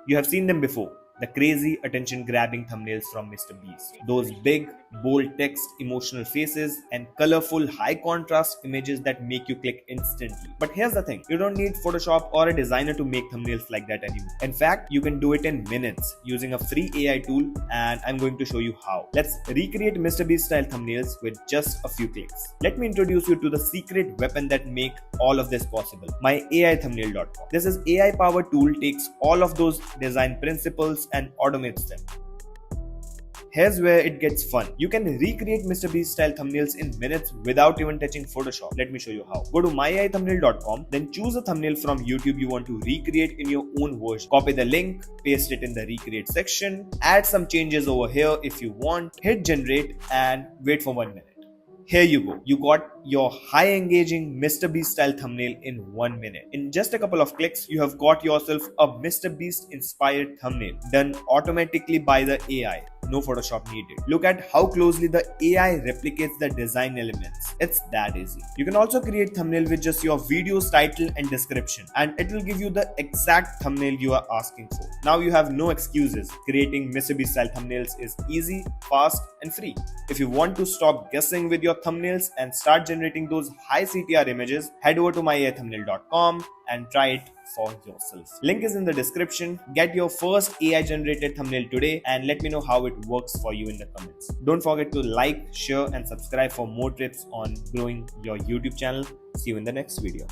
You have seen them before. The crazy attention-grabbing thumbnails from MrBeast. Those big, bold text, emotional faces, and colorful, high-contrast images that make you click instantly. But here's the thing, you don't need Photoshop or a designer to make thumbnails like that anymore. In fact, you can do it in minutes using a free AI tool, and I'm going to show you how. Let's recreate MrBeast-style thumbnails with just a few clicks. Let me introduce you to the secret weapon that make all of this possible, myaithumbnail.com. This is AI-powered tool takes all of those design principles and automates them. Here's where it gets fun. You can recreate MrBeast-style thumbnails in minutes without even touching Photoshop. Let me show you how. Go to myaithumbnail.com, then choose a thumbnail from YouTube you want to recreate in your own version. Copy the link, paste it in the recreate section, add some changes over here if you want, hit generate, and wait for 1 minute. Here you go. You got your high engaging MrBeast style thumbnail in 1 minute. In just a couple of clicks, you have got yourself a MrBeast inspired thumbnail done automatically by the AI. No Photoshop needed. Look at how closely the AI replicates the design elements. It's that easy. You can also create thumbnail with just your video's title and description, and it will give you the exact thumbnail you are asking for. Now you have no excuses. Creating MrBeast style thumbnails is easy, fast, and free. If you want to stop guessing with your thumbnails and start generating those high CTR images, head over to myaithumbnail.com and try it for yourself. Link is in the description. Get your first AI generated thumbnail today and let me know how it works for you in the comments. Don't forget to like, share, and subscribe for more tips on growing your YouTube channel. See you in the next video.